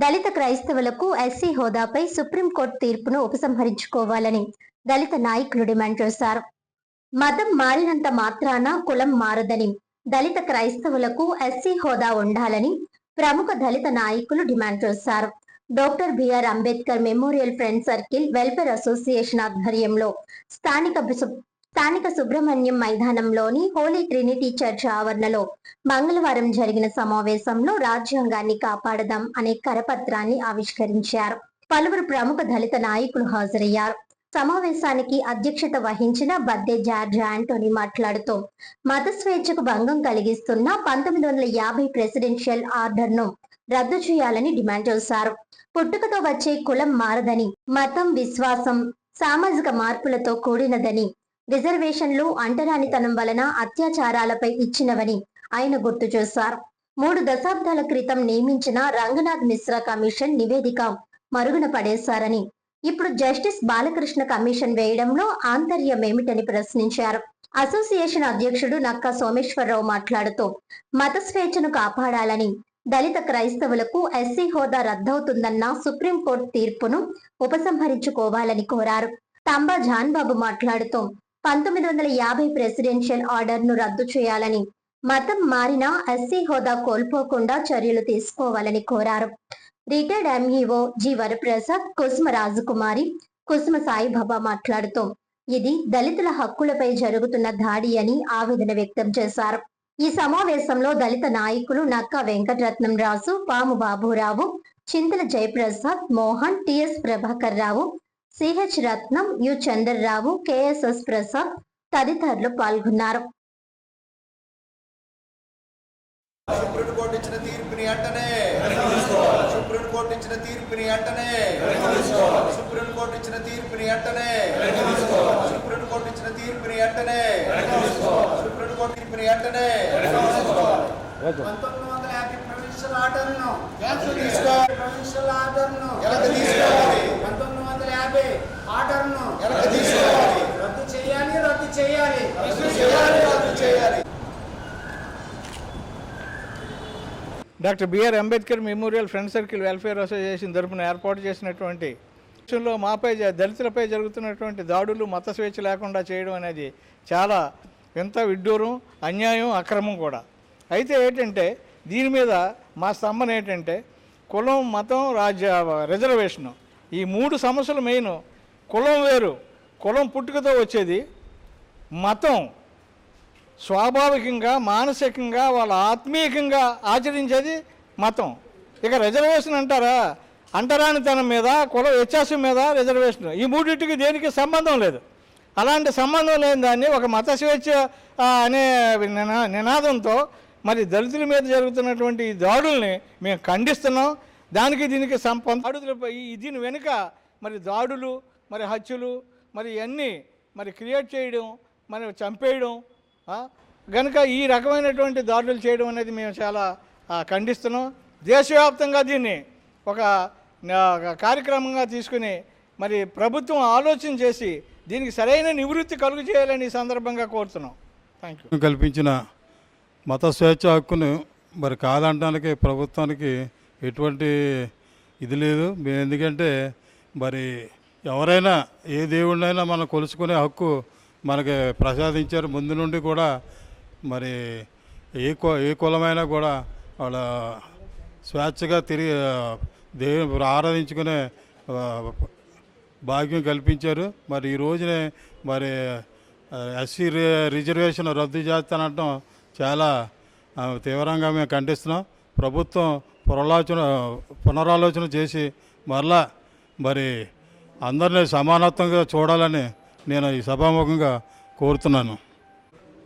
దళిత క్రైస్తవులకు SC హోదాపై supreme court తీర్పును ఉపసంహరించుకోవాలని దళిత నాయకులు డిమాండ్ చేశారు. మతం మారినంత మాత్రాన కులం మారదని, దళిత క్రైస్తవులకు ఎస్సీ హోదా ఉండాలని ప్రముఖ దళిత నాయకులు డిమాండ్ చేశారు. Doctor BR Ambedkar memorial friend circle welfare association ఆధ్వర్యంలో స్థానిక సుబ్రహ్మణ్యం మైదానంలోని హోలీ ట్రినిటీ చర్చ్ ఆవరణలో మంగళవారం జరిగిన సమావేశంలో రాజ్యాంగాన్ని కాపాడదాం అనే కరపత్రాన్ని ఆవిష్కరించారు. పలువురు ప్రముఖ దళిత నాయకులు హాజరయ్యారు. సమావేశానికి అధ్యక్షత వహించిన బద్దే జార్జ్ యాంటోనీ మాట్లాడుతూ మత స్వేచ్ఛకు భంగం కలిగిస్తున్న 1950 ప్రెసిడెన్షియల్ ఆర్డర్ను రద్దు చేయాలని డిమాండ్ చేశారు. పుట్టుకతో వచ్చే కులం మారదని, మతం విశ్వాసం సామాజిక మార్పులతో కూడినదని, రిజర్వేషన్లు అంటరానితనం వలన అత్యాచారాలపై ఇచ్చినవని ఆయన గుర్తు చేశారు. 3 దశాబ్దాల క్రితం నియమించిన రంగనాథ్ మిశ్రా కమిషన్ నివేదిక మరుగున పడేశారని, ఇప్పుడు జస్టిస్ బాలకృష్ణ కమిషన్ వేయడంలో ఆంతర్యమేమిటని ప్రశ్నించారు. అసోసియేషన్ అధ్యక్షుడు నక్కా సోమేశ్వరరావు మాట్లాడుతూ మత స్వేచ్ఛను కాపాడాలని, దళిత క్రైస్తవులకు ఎస్సీ హోదా రద్దవుతుందన్న సుప్రీంకోర్టు తీర్పును ఉపసంహరించుకోవాలని కోరారు. తంబా జాన్బాబు మాట్లాడుతూ 1950 ప్రెసిడెన్షియల్ ఆర్డర్ ను రద్దు చేయాలని, మతం మారినా ఎస్సీ హోదా కోల్పోకుండా చర్యలు తీసుకోవాలని కోరారు. రిటైర్డ్ ఎంఈఓ జి వరప్రసాద్, కుసుమ రాజకుమారి, కుసుమ సాయిబాబా మాట్లాడుతూ ఇది దళితుల హక్కులపై జరుగుతున్న దాడి అని ఆవేదన వ్యక్తం చేశారు. ఈ సమావేశంలో దళిత నాయకులు Nakka Venkataratnam Raju, Pamu Baburao, Chintala Jayaprasad, Mohan, TS Prabhakar Rao, CH Ratnam, U Chandrarao, KSS Prasad తదితరులు పాల్గొన్నారు. సుప్రీంకోర్టు ఇచ్చిన తీర్పుని అంటనే సుప్రీంకోర్టు ఇచ్చిన తీర్పుని అంటనే సుప్రీంకోర్టు ఇచ్చిన తీర్పుని అంటనే సుప్రీంకోర్టు ఇచ్చిన తీర్పుని అంటనే సుప్రీంకోర్టు తీర్పుని అంటనే 1950 ప్రొవిన్షియల్ ఆర్డర్ను ప్రొవిన్షియల్ ఆర్డర్ను తీసుకోవాలి. 1950 ఆర్డర్ను తీసుకోవాలి. రద్దు చేయాలి, రద్దు చేయాలి, రద్దు చేయాలి. Doctor BR Ambedkar memorial friend circle welfare association తరపున ఏర్పాటు చేసినటువంటి దేశంలో మాపై దళితులపై జరుగుతున్నటువంటి దాడులు, మత స్వేచ్ఛ లేకుండా చేయడం అనేది చాలా ఎంత విడ్డూరం, అన్యాయం, అక్రమం కూడా. అయితే ఏంటంటే దీని మీద మా స్తంభన ఏంటంటే కులం, మతం, రిజర్వేషను, ఈ 3 సమస్యలు మెయిన్. కులం వేరు, కులం పుట్టుకతో వచ్చేది. మతం స్వాభావికంగా, మానసికంగా, వాళ్ళ ఆత్మీయంగా ఆచరించేది మతం. ఇక రిజర్వేషన్ అంటారా, అంటరానితనం మీద, కుల వ్యత్యాసం మీద రిజర్వేషన్. ఈ మూడింటికి దేనికి సంబంధం లేదు. అలాంటి సంబంధం లేని దాన్ని ఒక మత స్వేచ్ఛ అనే నినాదంతో మరి దళితుల మీద జరుగుతున్నటువంటి ఈ దాడుల్ని మేము ఖండిస్తున్నాం. దానికి దీనికి దాడులపై దీని వెనుక మరి దాడులు, మరి హత్యలు, మరి ఇవన్నీ మరి క్రియేట్ చేయడం, మరి చంపేయడం గనుక ఈ రకమైనటువంటి దాడులు చేయడం అనేది మేము చాలా ఖండిస్తున్నాం. దేశవ్యాప్తంగా దీన్ని ఒక కార్యక్రమంగా తీసుకుని మరి ప్రభుత్వం ఆలోచన చేసి దీనికి సరైన నివృత్తి కలుగు చేయాలని ఈ సందర్భంగా కోరుతున్నాం. Thank you. కల్పించిన మత స్వేచ్ఛ హక్కును మరి కాదంటానికి ప్రభుత్వానికి ఎటువంటి ఇది లేదు. ఎందుకంటే మరి ఎవరైనా ఏ దేవుడినైనా మనం కొలుసుకునే హక్కు మనకి ప్రసాదించారు. ముందు నుండి కూడా మరి ఏ కులమైనా కూడా వాళ్ళ స్వేచ్ఛగా తిరిగి దేవుని ఆరాధించుకునే భాగ్యం కల్పించారు. మరి ఈ రోజునే మరి ఎస్సీ రిజర్వేషన్ రద్దు చేస్తానంటాం చాలా తీవ్రంగా మేము ఖండిస్తున్నాం. ప్రభుత్వం పునరాలోచన చేసి మరలా మరి అందరినీ సమానత్వంగా చూడాలని నేను ఈ సభాముఖంగా కోరుతున్నాను.